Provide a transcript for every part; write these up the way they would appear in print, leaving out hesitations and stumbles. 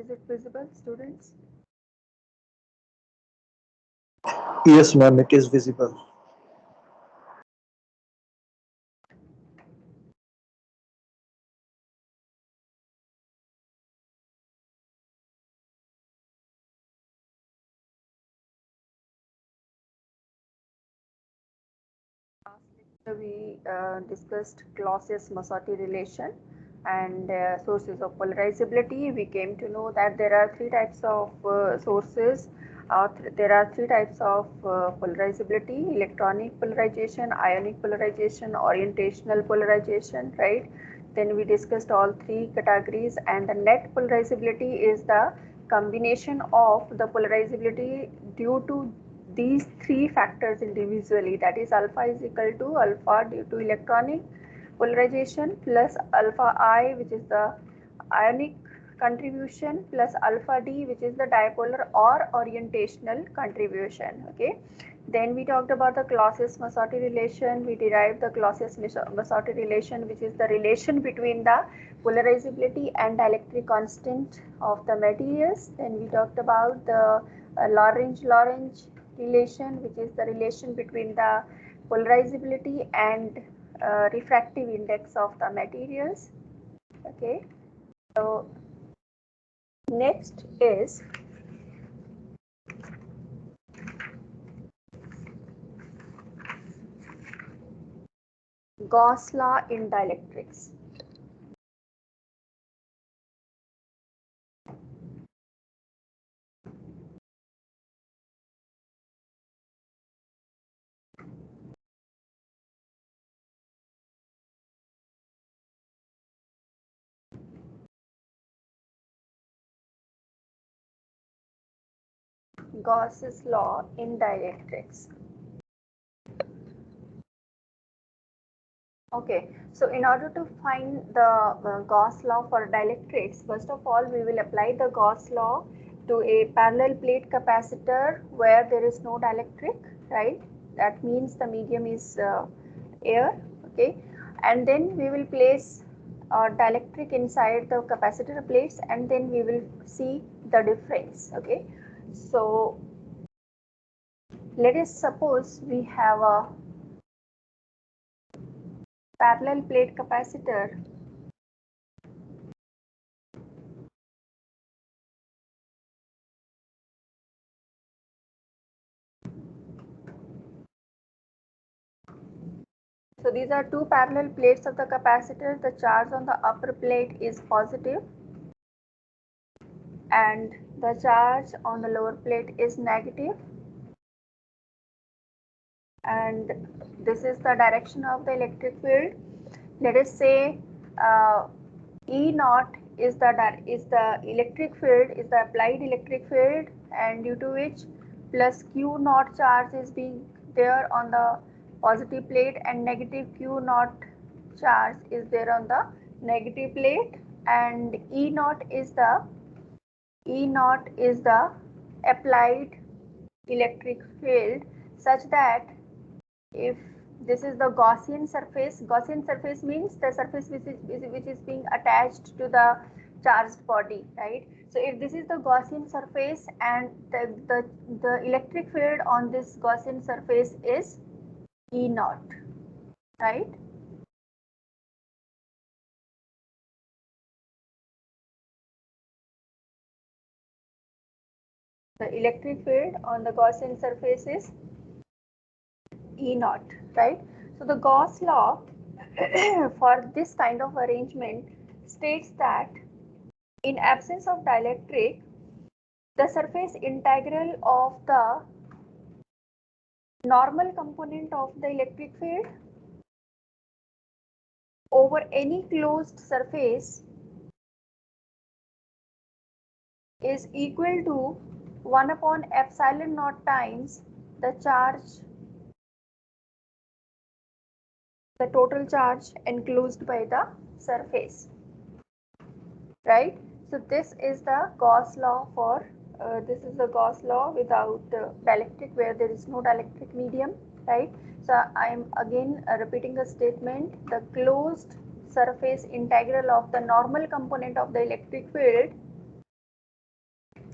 Is it visible, students? Yes, ma'am, it is visible. We discussed Clausius-Massotti relation and sources of polarizability. We came to know that there are three types of sources. There are three types of polarizability: electronic polarization, ionic polarization, orientational polarization, right? Then we discussed all three categories, and the net polarizability is the combination of the polarizability due to these three factors individually, that is alpha is equal to alpha due to electronic polarization plus alpha I, which is the ionic contribution, plus alpha D, which is the dipolar or orientational contribution. Okay, then we talked about the Clausius-Massotti relation. We derived the Clausius-Massotti relation, which is the relation between the polarizability and dielectric constant of the materials. Then we talked about the Lagrange relation, which is the relation between the polarizability and refractive index of the materials. Okay, so next is Gauss law in dielectrics. Gauss's law in dielectrics. Okay, so in order to find the Gauss law for dielectrics, first of all, we will apply the Gauss law to a parallel plate capacitor where there is no dielectric, right? That means the medium is air, okay? And then we will place dielectric inside the capacitor plates, and then we will see the difference, okay? So let us suppose we have a parallel plate capacitor. So these are two parallel plates of the capacitor. The charge on the upper plate is positive and the charge on the lower plate is negative. And this is the direction of the electric field. Let us say E naught is the electric field, is the applied electric field, and due to which plus Q naught charge is being there on the positive plate and negative Q naught charge is there on the negative plate, and E naught is the applied electric field, such that if this is the Gaussian surface means the surface which is being attached to the charged body, right? So if this is the Gaussian surface and the electric field on this Gaussian surface is E naught, right? The electric field on the Gaussian surface is E naught, right? So the Gauss law for this kind of arrangement states that in absence of dielectric, the surface integral of the normal component of the electric field over any closed surface is equal to 1 upon epsilon naught times the charge, the total charge enclosed by the surface, right? So this is the Gauss law for this is the Gauss law without dielectric, where there is no dielectric medium, right? So I am again repeating the statement: the closed surface integral of the normal component of the electric field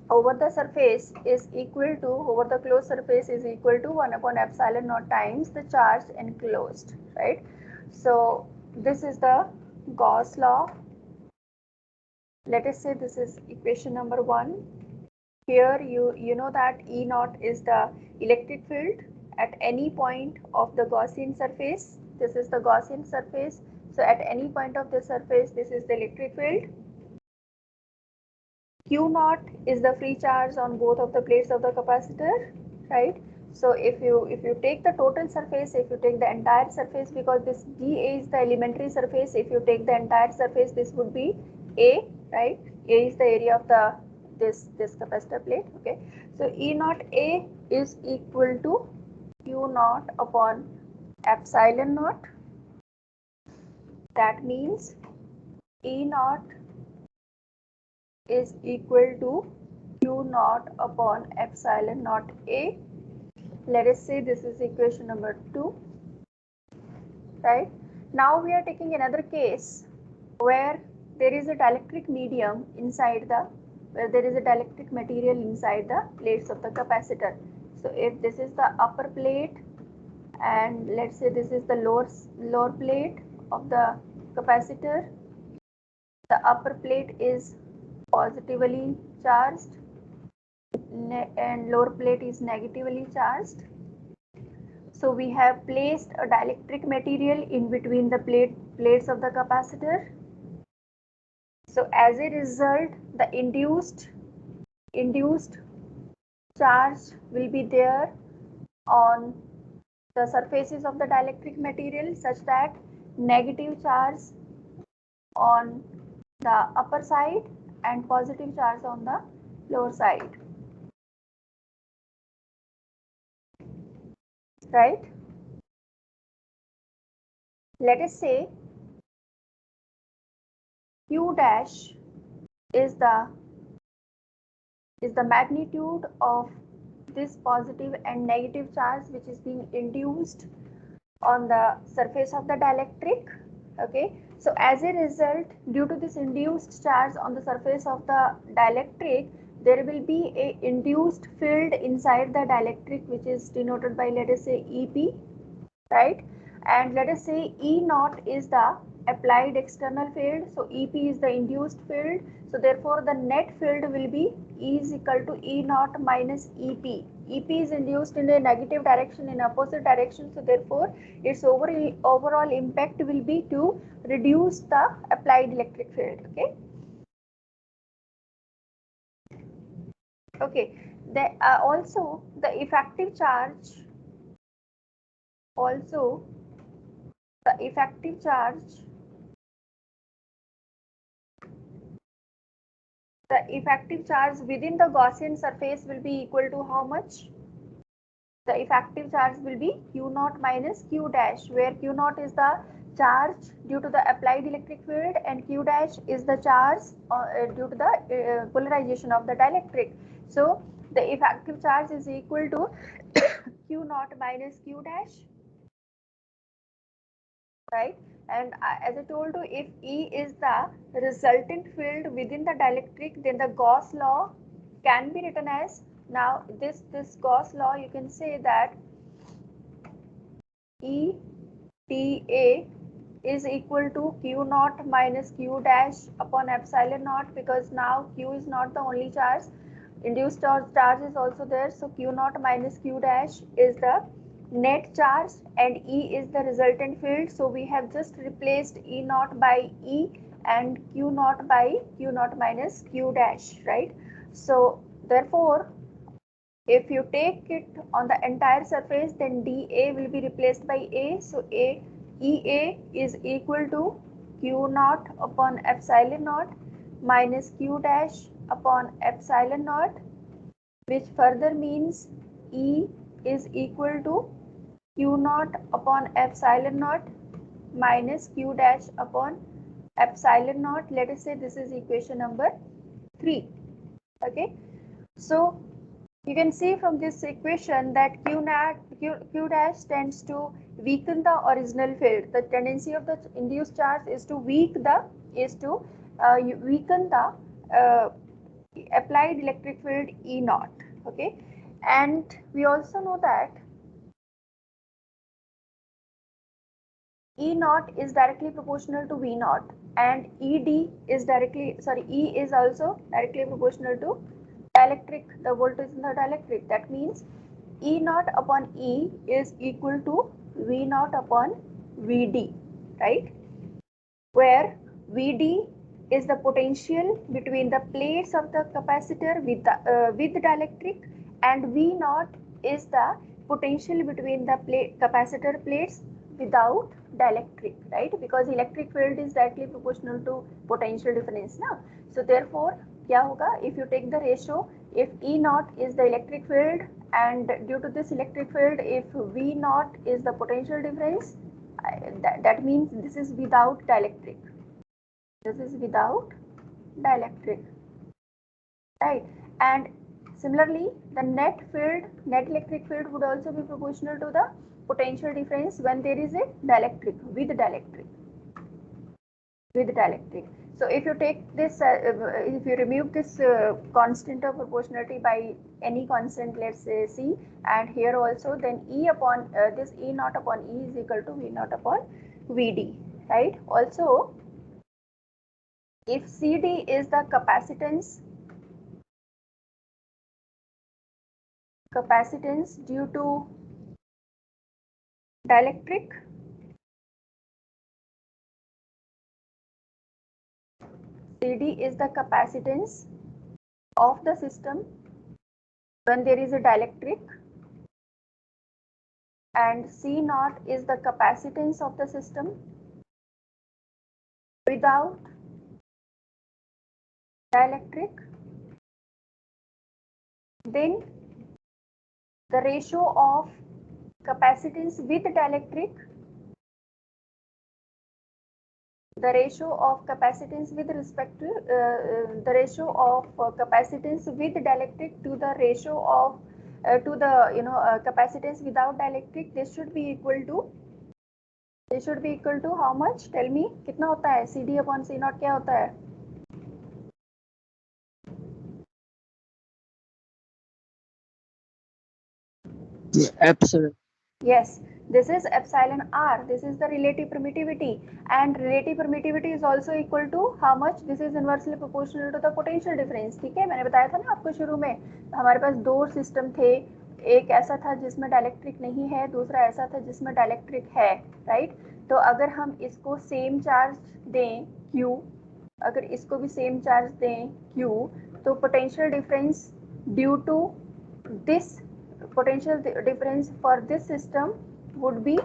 over the surface is equal to, over the closed surface is equal to 1 upon epsilon naught times the charge enclosed, right? So this is the Gauss law. Let us say this is equation number 1. Here you know that E naught is the electric field at any point of the Gaussian surface. This is the Gaussian surface. So at any point of the surface, this is the electric field. Q naught is the free charge on both of the plates of the capacitor, right? So if you take the total surface, if you take the entire surface, because this dA is the elementary surface, if you take the entire surface, this would be A, right? A is the area of the this capacitor plate. Okay, so E naught A is equal to Q naught upon epsilon naught. That means E naught is equal to Q naught upon epsilon naught A. Let us say this is equation number 2, right? Now we are taking another case where there is a dielectric medium inside the, where there is a dielectric material inside the plates of the capacitor. So if this is the upper plate and let's say this is the lower plate of the capacitor, the upper plate is positively charged and lower plate is negatively charged. So we have placed a dielectric material in between the plates of the capacitor. So as a result, the induced charge will be there on the surfaces of the dielectric material such that negative charge on the upper side and positive charge on the lower side, right? Let us say Q dash is the magnitude of this positive and negative charge which is being induced on the surface of the dielectric. Okay, so as a result, due to this induced charge on the surface of the dielectric, there will be a induced field inside the dielectric which is denoted by, let us say, EP, right? And let us say E naught is the applied external field, so EP is the induced field, so therefore the net field will be E is equal to E naught minus EP. EP is induced in a negative direction, in opposite direction, so therefore its overall impact will be to reduce the applied electric field. Okay, also the effective charge, also the effective charge within the Gaussian surface will be equal to how much? The effective charge will be Q naught minus Q dash, where Q naught is the charge due to the applied electric field and Q dash is the charge due to the polarization of the dielectric. So the effective charge is equal to Q naught minus Q dash, right? And as I told you, if E is the resultant field within the dielectric, then the Gauss law can be written as, now this Gauss law, you can say that E dA is equal to Q naught minus Q dash upon epsilon naught, because now Q is not the only charge, induced charge is also there, so Q naught minus Q dash is the net charge and E is the resultant field. So we have just replaced E naught by E and Q naught by Q naught minus Q dash, right? So therefore if you take it on the entire surface, then dA will be replaced by A. So EA is equal to Q naught upon epsilon naught minus Q dash upon epsilon naught, which further means E is equal to Q naught upon epsilon naught minus Q dash upon epsilon naught. Let us say this is equation number 3. Okay, so you can see from this equation that Q dash tends to weaken the original field. The tendency of the induced charge is to weaken the applied electric field E naught. Okay, and we also know that E naught is directly proportional to V naught, and E is also directly proportional to dielectric, the voltage in the dielectric. That means E naught upon E is equal to V naught upon Vd, right? Where Vd is the potential between the plates of the capacitor with the dielectric, and V naught is the potential between the capacitor plates without dielectric, right? Because electric field is directly proportional to potential difference now. So therefore क्या होगा, if you take the ratio, if E naught is the electric field, and due to this electric field, if V naught is the potential difference, that means this is without dielectric. This is without dielectric, right? And similarly, the net electric field would also be proportional to the potential difference when there is a dielectric, with dielectric. So if you take this, if you remove this constant of proportionality by any constant, let's say C, and here also, then E upon this E naught upon E is equal to V naught upon Vd, right? Also, if Cd is the capacitance due to dielectric, Cd is the capacitance of the system when there is a dielectric, and C naught is the capacitance of the system without dielectric, then the ratio of capacitance with dielectric, the ratio of capacitance with respect to the ratio of capacitance with dielectric to the ratio of to the capacitance without dielectric, this should be equal to how much? Tell me, कितना होता है? CD upon C naught क्या होता है? Epsilon. Yes, this is epsilon r. This is the relative permittivity, and relative permittivity is also equal to how much? This is inversely proportional to the potential difference. ठीक है, मैंने बताया था ना आपको शुरू में, हमारे पास दो सिस्टम थे, एक ऐसा था जिसमें डायलेक्ट्रिक नहीं है, दूसरा ऐसा था जिसमें डायलेक्ट्रिक है, राइट? तो अगर हम इसको सेम चार्ज दें Q, अगर इसको भी सेम चार्ज दें Q, तो potential difference due to this potential difference for this system would be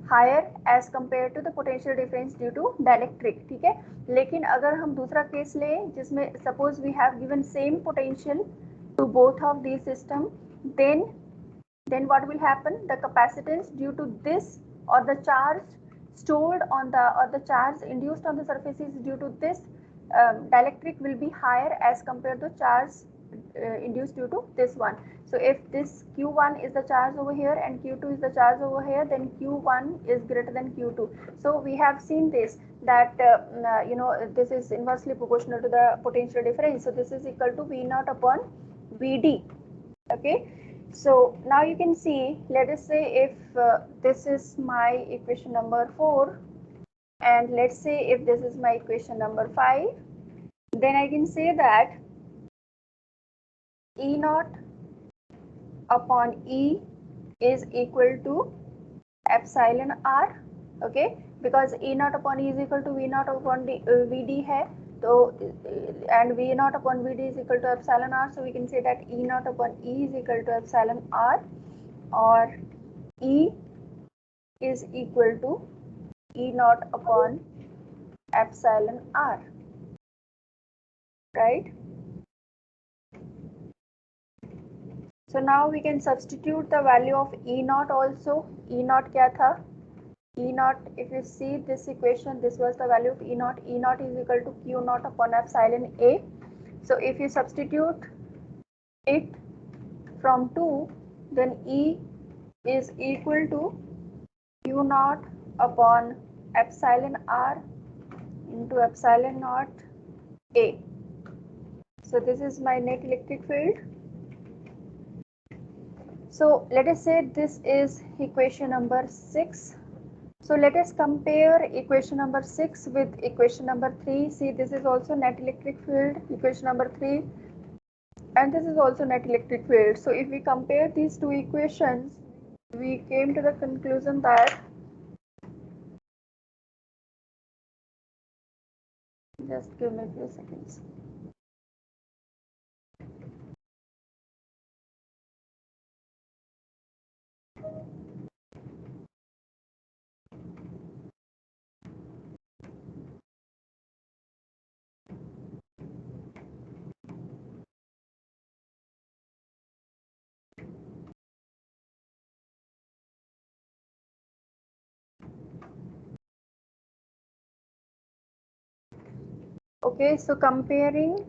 higher as compared to the potential difference due to dielectric, ठीक है? लेकिन अगर हम दूसरा केस लें जिसमें suppose we have given same potential to both of these system, then what will happen? The capacitance due to this, or the charge stored on the, or the charge induced on the surfaces due to this dielectric will be higher as compared to charge induced due to this one. So if this Q1 is the charge over here and Q2 is the charge over here, then Q1 is greater than Q2. So we have seen this, that this is inversely proportional to the potential difference. So this is equal to V naught upon Vd. Okay. So now you can see, let us say if this is my equation number 4, and let's say if this is my equation number 5, then I can say that E naught upon E is equal to epsilon r, okay, because E naught upon E is equal to V naught upon Vd hai, so and V naught upon Vd is equal to epsilon r, so we can say that E naught upon E is equal to epsilon r, or E is equal to E naught upon epsilon r, right? So now we can substitute the value of E naught also. E naught क्या था? E naught, if you see this equation, this was the value of E naught. E naught is equal to Q naught upon epsilon A. So if you substitute it from 2, then E is equal to Q naught upon epsilon R into epsilon naught A. So this is my net electric field. So let us say this is equation number 6. So let us compare equation number 6 with equation number 3. See, this is also net electric field, equation number 3, and this is also net electric field. So if we compare these two equations, we came to the conclusion that, just give me a few seconds. Okay, so comparing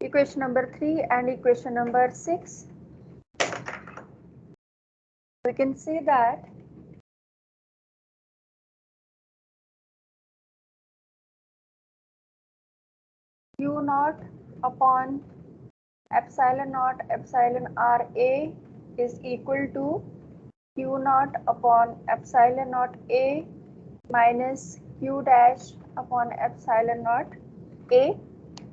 equation number 3 and equation number 6, we can see that Q naught upon epsilon naught epsilon RA is equal to Q naught upon epsilon naught A minus Q dash upon epsilon naught A.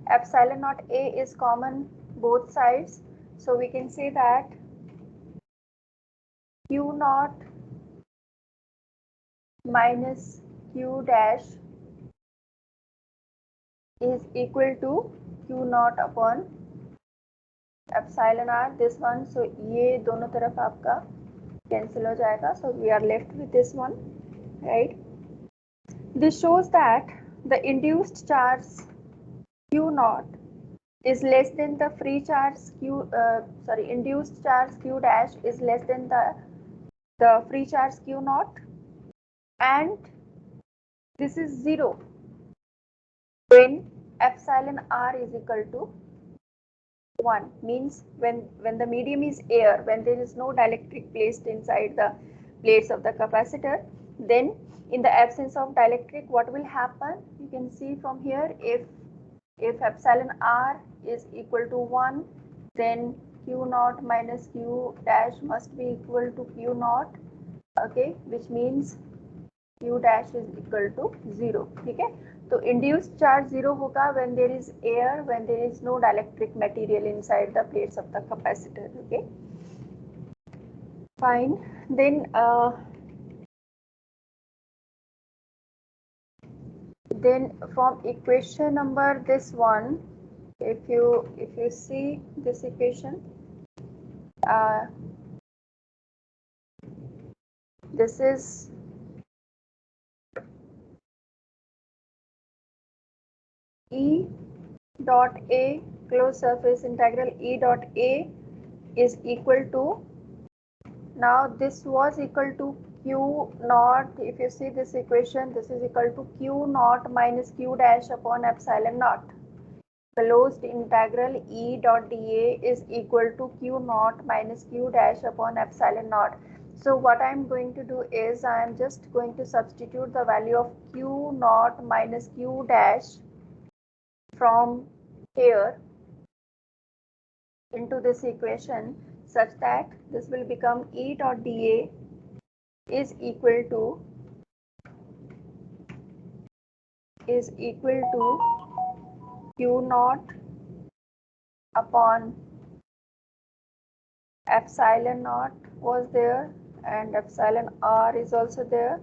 Epsilon naught A is common both sides, so we can say that Q naught minus Q dash is equal to Q naught upon epsilon r, this one. So ये दोनों तरफ आपका cancel हो जाएगा, so we are left with this one, right? This shows that the induced charge Q naught is less than the free charge induced charge Q dash is less than the free charge Q naught, and this is 0 when epsilon r is equal to 1, means when the medium is air, when there is no dielectric placed inside the plates of the capacitor, then in the absence of dielectric, what will happen? You can see from here, if epsilon r is equal to 1, then Q naught minus Q dash must be equal to Q naught, okay, which means Q dash is equal to 0. ठीक है, तो induced charge 0 होगा when there is air, when there is no dielectric material inside the plates of the capacitor. Okay, fine. Then from equation number this one, if you see this equation, this is E dot A, closed surface integral E dot A is equal to, now this was equal to Q naught. If you see this equation, this is equal to Q naught minus Q dash upon epsilon naught. Closed integral E dot dA is equal to Q naught minus Q dash upon epsilon naught. So what I am going to do is I am just going to substitute the value of Q naught minus Q dash from here into this equation, such that this will become E dot dA is equal to Q naught upon epsilon naught was there, and epsilon r is also there.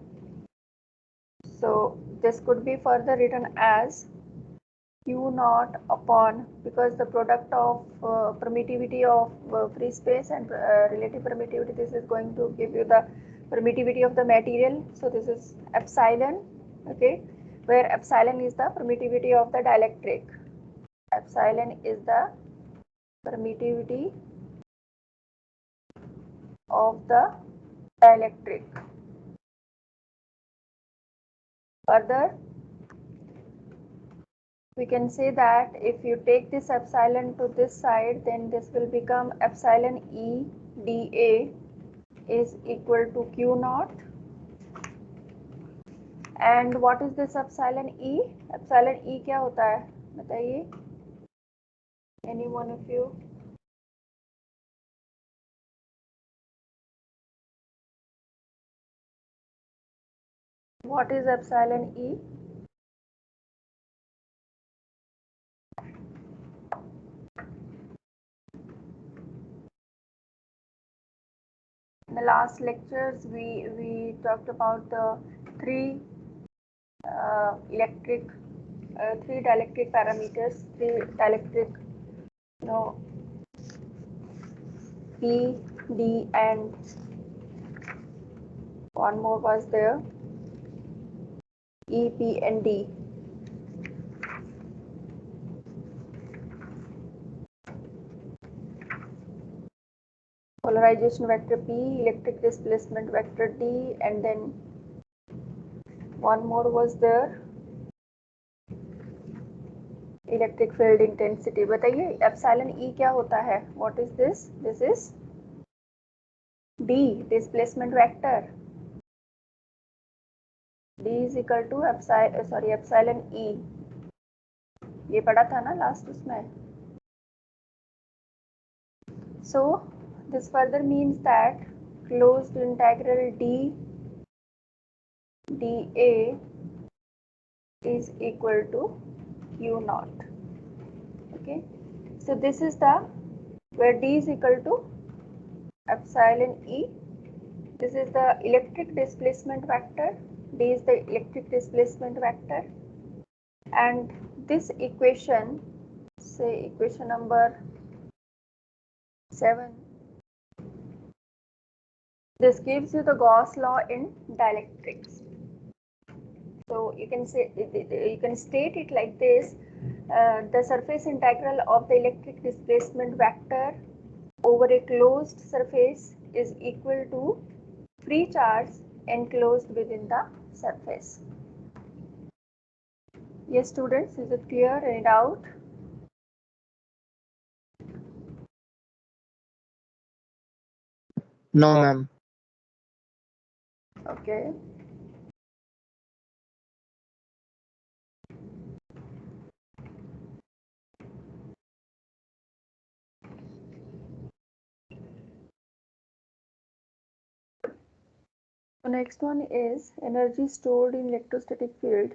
So this could be further written as Q naught upon, because the product of permittivity of free space and relative permittivity, this is going to give you the permittivity of the material. So this is epsilon, okay, where epsilon is the permittivity of the dielectric. Epsilon is the permittivity of the dielectric. Further, we can say that if you take this epsilon to this side, then this will become epsilon E dA is equal to Q naught. And what is this epsilon E? Epsilon E क्या होता है बताइए? Any one of you? What is epsilon E? In the last lectures, we talked about the three three dielectric parameters, three dielectric, P, D, and one more was there, E, P, and D. Polarization vector P, electric displacement vector D, and then one more was there, electric field intensity. बताइए epsilon E क्या होता है? What is this? This is D, displacement vector. D is equal to epsilon E. ये पढ़ा था ना last उसमें. So this further means that closed integral D D A is equal to Q naught. Okay, so this is the where D is equal to epsilon E. This is the electric displacement vector. D is the electric displacement vector, and this equation, say equation number 7, this gives you the Gauss law in dielectrics. So you can say, you can state it like this: the surface integral of the electric displacement vector over a closed surface is equal to free charge enclosed within the surface. Yes, students, is it clear? Any doubt? No, ma'am. Okay. The next one is energy stored in electrostatic field.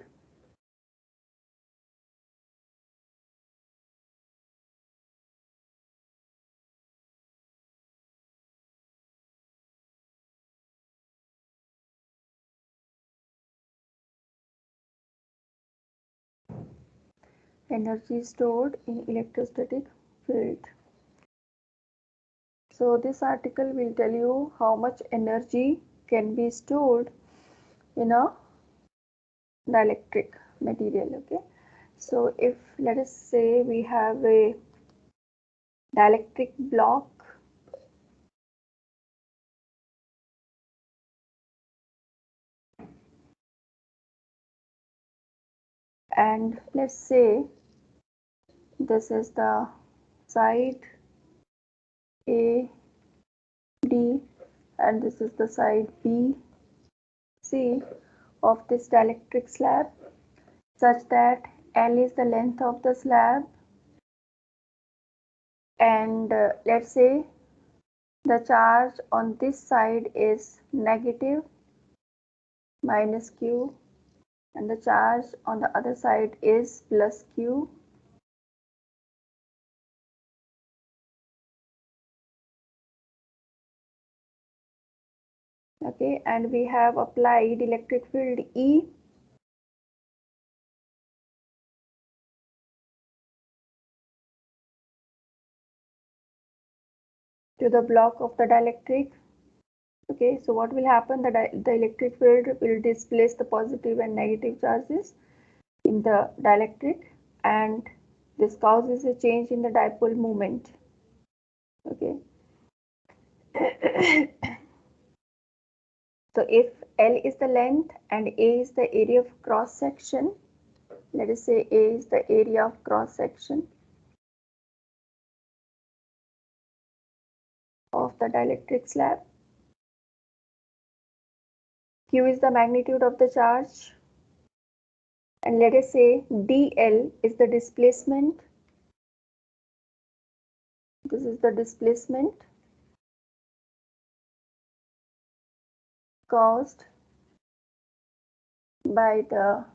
Energy stored in electrostatic field. So this article will tell you how much energy can be stored in a dielectric material. Okay, so if let us say we have a dielectric block, and let's say this is the side A, D, and this is the side B, C of this dielectric slab, such that L is the length of the slab, and let's say the charge on this side is negative minus Q, and the charge on the other side is plus Q. Okay, and we have applied electric field E to the block of the dielectric. Okay, so what will happen? The electric field will displace the positive and negative charges in the dielectric, and this causes a change in the dipole moment. Okay. So if L is the length and A is the area of cross section, let us say A is the area of cross section of the dielectric slab, Q is the magnitude of the charge, and let us say dl is the displacement this is the displacement caused by the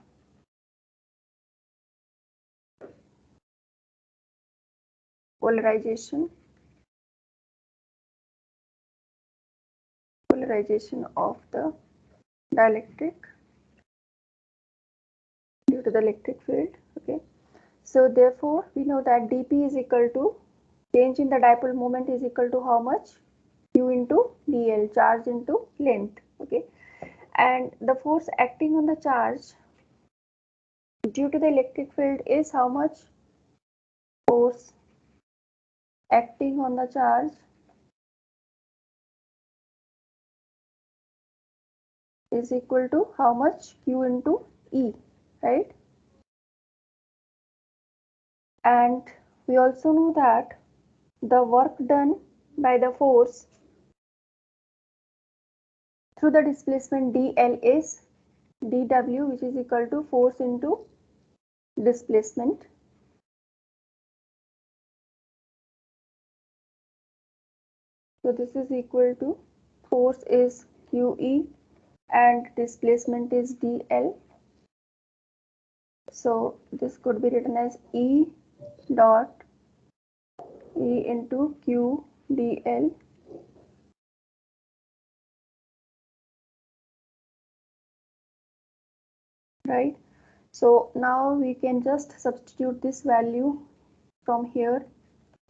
polarization of the dielectric due to the electric field. Okay, so therefore we know that dp is equal to change in the dipole moment is equal to how much? Q into dl, charge into length. Okay, and the force acting on the charge due to the electric field is how much? Force acting on the charge is equal to how much? Q into E, right? And we also know that the work done by the force through the displacement dl is dw, which is equal to force into displacement. So this is equal to force is QE and displacement is dl. So this could be written as E dot E into Q dl, right? So now we can just substitute this value from here,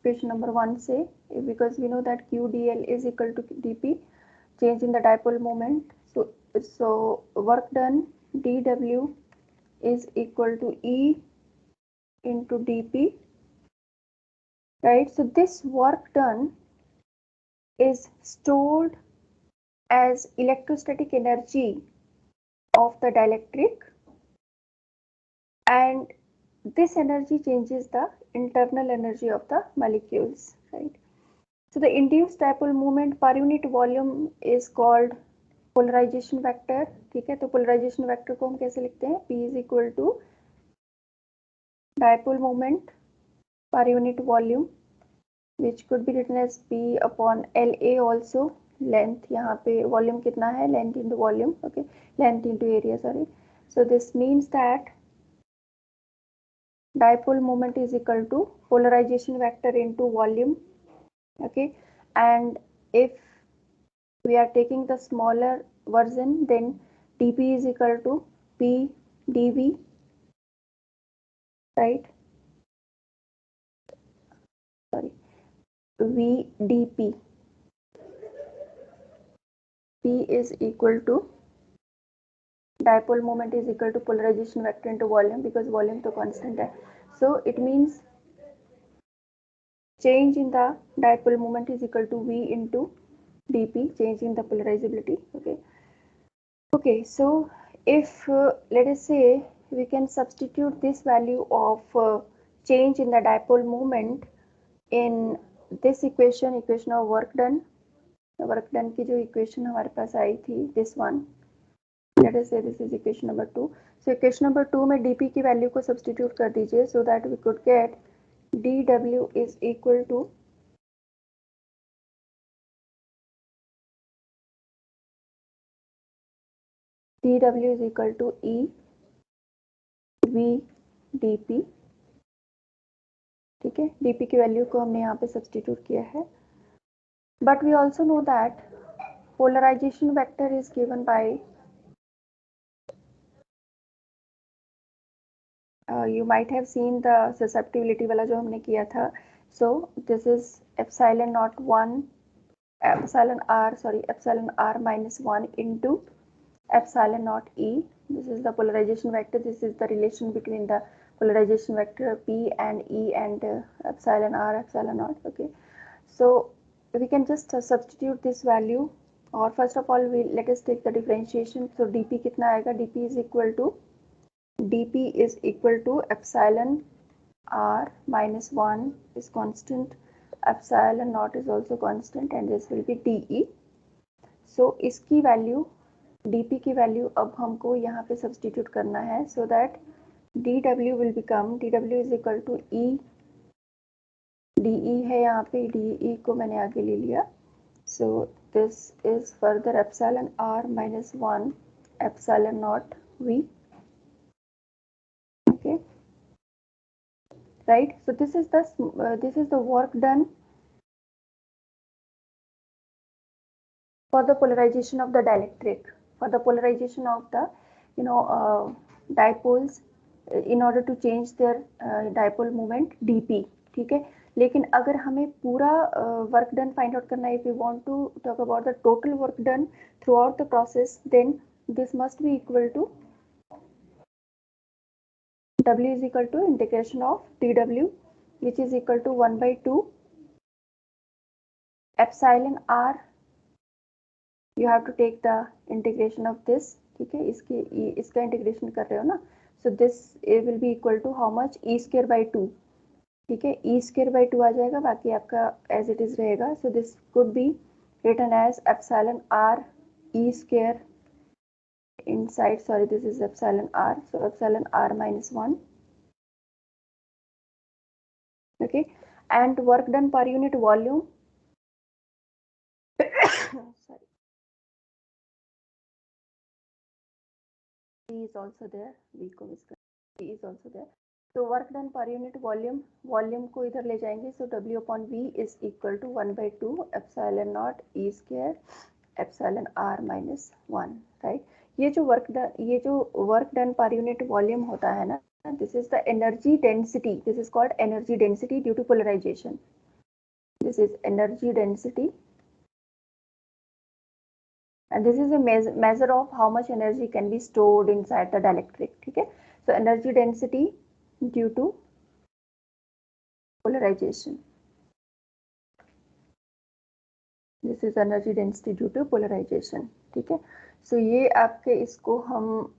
equation number 1 say, because we know that Q dl is equal to dp, change in the dipole moment. So work done dw is equal to E into dp, right? So this work done is stored as electrostatic energy of the dielectric, and this energy changes the internal energy of the molecules, right? So the induced dipole moment per unit volume is called polarization vector. ठीक है, तो polarization vector को हम कैसे लिखते हैं? P is equal to dipole moment per unit volume, which could be written as P upon LA also. Length यहाँ पे volume कितना है? Length into volume, okay, length into area, sorry. So this means that dipole moment is equal to polarization vector into volume, okay, and if we are taking the smaller version, then dp is equal to P dv, right? Sorry, v dp. P is equal to dipole moment is equal to polarization vector into volume, because volume तो constant है. So it means change in the dipole moment is equal to v into dp, change in the polarizability. Okay, so if let us say we can substitute this value of change in the dipole moment in this equation of work done की जो equation हमारे पास आई थी, this one, let us say this is equation number 2. So equation number 2 में dp की value को substitute कर दीजिए, so that we could get dw is equal to E v dp. ठीक है, dp की वैल्यू को हमने यहाँ पे सब्सटीट्यूट किया है. But we also know that polarization vector is given by you might have seen the susceptibility वाला जो हमने किया था. So this is epsilon naught 1 epsilon r minus 1 into epsilon naught e. This is the polarization vector. This is the relation between the polarization vector p and e and epsilon r epsilon naught. Okay, so we can just substitute this value, or first of all let us take the differentiation. So dp कितना आएगा? dp is equal to epsilon r minus 1 is constant, epsilon naught is also constant, and this will be dE. So इसकी value dp की value अब हमको यहाँ पे substitute करना है, so that dw will become dw is equal to E DE है यहाँ पे, DE को मैंने आगे ले लिया. So this is further epsilon r minus 1 epsilon naught V. Okay, right? So this is the work done for the polarization of the dielectric, for the polarization of the dipoles in order to change their dipole moment dp. ठीक है, लेकिन अगर हमें पूरा work done find out करना है, if we want to talk about the total work done throughout the process, then this must be equal to W is equal to integration of dW, which is equal to 1 by 2 epsilon r. You have to take the integration of this. ठीक है, इसका integration कर रहे हो ना. So this will be equal to how much? E square by 2. ठीक है, E square by 2 आ जाएगा, बाकी आपका as it is रहेगा. So this could be written as epsilon r E square inside, sorry, this is epsilon r, so epsilon r minus 1. Okay, and work done per unit volume sorry, V is also there, V को miss V is also there. So work done per unit volume, volume को इधर ले जाएंगे. So W upon V is equal to 1 by 2 epsilon naught E square epsilon r minus 1, right? ये जो work done per unit volume होता है ना, this is the energy density. This is called energy density due to polarization. This is energy density, and this is a measure of how much energy can be stored inside the dielectric. ठीक है, so energy density due to polarization. This is energy density due to polarization. ठीक है, so ये आपके इसको हम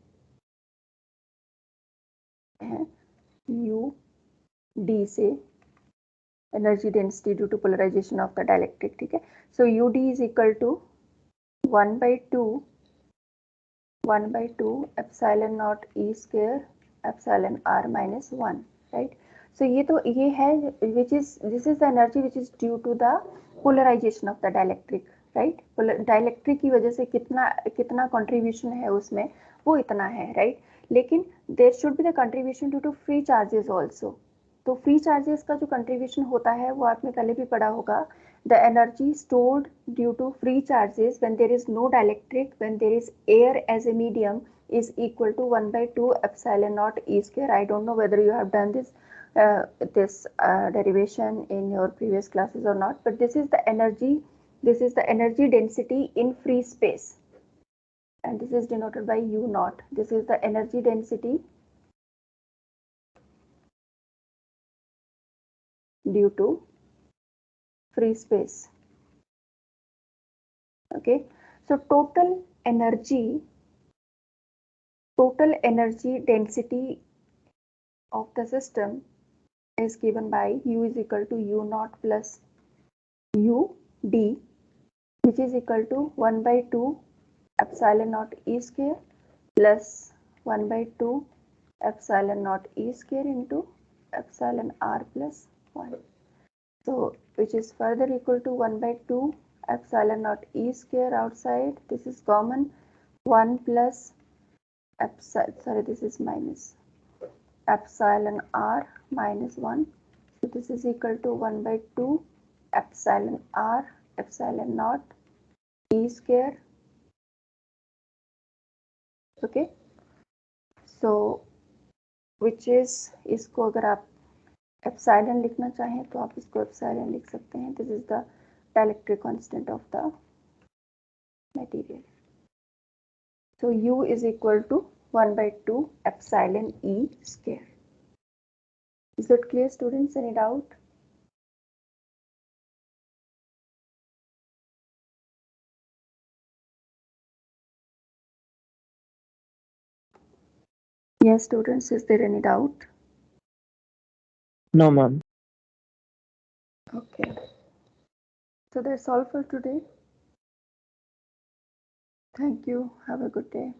हैं U D से energy density due to polarization of the dielectric. ठीक है, so UD is equal to 1 by 2 epsilon naught E square epsilon r minus 1, right? So ये है this is the energy which is due to the polarization of the dielectric, right? Dielectric की वजह से कितना contribution है उसमें, वो इतना है, right? लेकिन there should be the contribution due to free charges also. तो free charges का जो contribution होता है वो आपने पहले भी पढ़ा होगा. The energy stored due to free charges when there is no dielectric, when there is air as a medium, is equal to 1 by 2 epsilon naught E square. I don't know whether you have done this derivation in your previous classes or not, but this is the energy density in free space, and this is denoted by U naught. This is the energy density due to free space. Okay, so total energy density of the system is given by U is equal to U naught plus U D, which is equal to 1 by 2 epsilon naught E square plus 1 by 2 epsilon naught E square into epsilon r plus 1. So which is further equal to 1 by 2 epsilon naught E square outside, this is common, 1 plus epsilon, sorry, this is minus epsilon r minus 1. So this is equal to 1 by 2 epsilon r epsilon naught E square. Okay, so which is, इसको अगर आप epsilon लिखना चाहें तो आप इसको epsilon लिख सकते हैं. This is the dielectric constant of the material. So U is equal to 1 by 2 epsilon E square. Is that clear, students? Any doubt? Yes, students, is there any doubt? No, ma'am. Okay. So that's all for today. Thank you. Have a good day.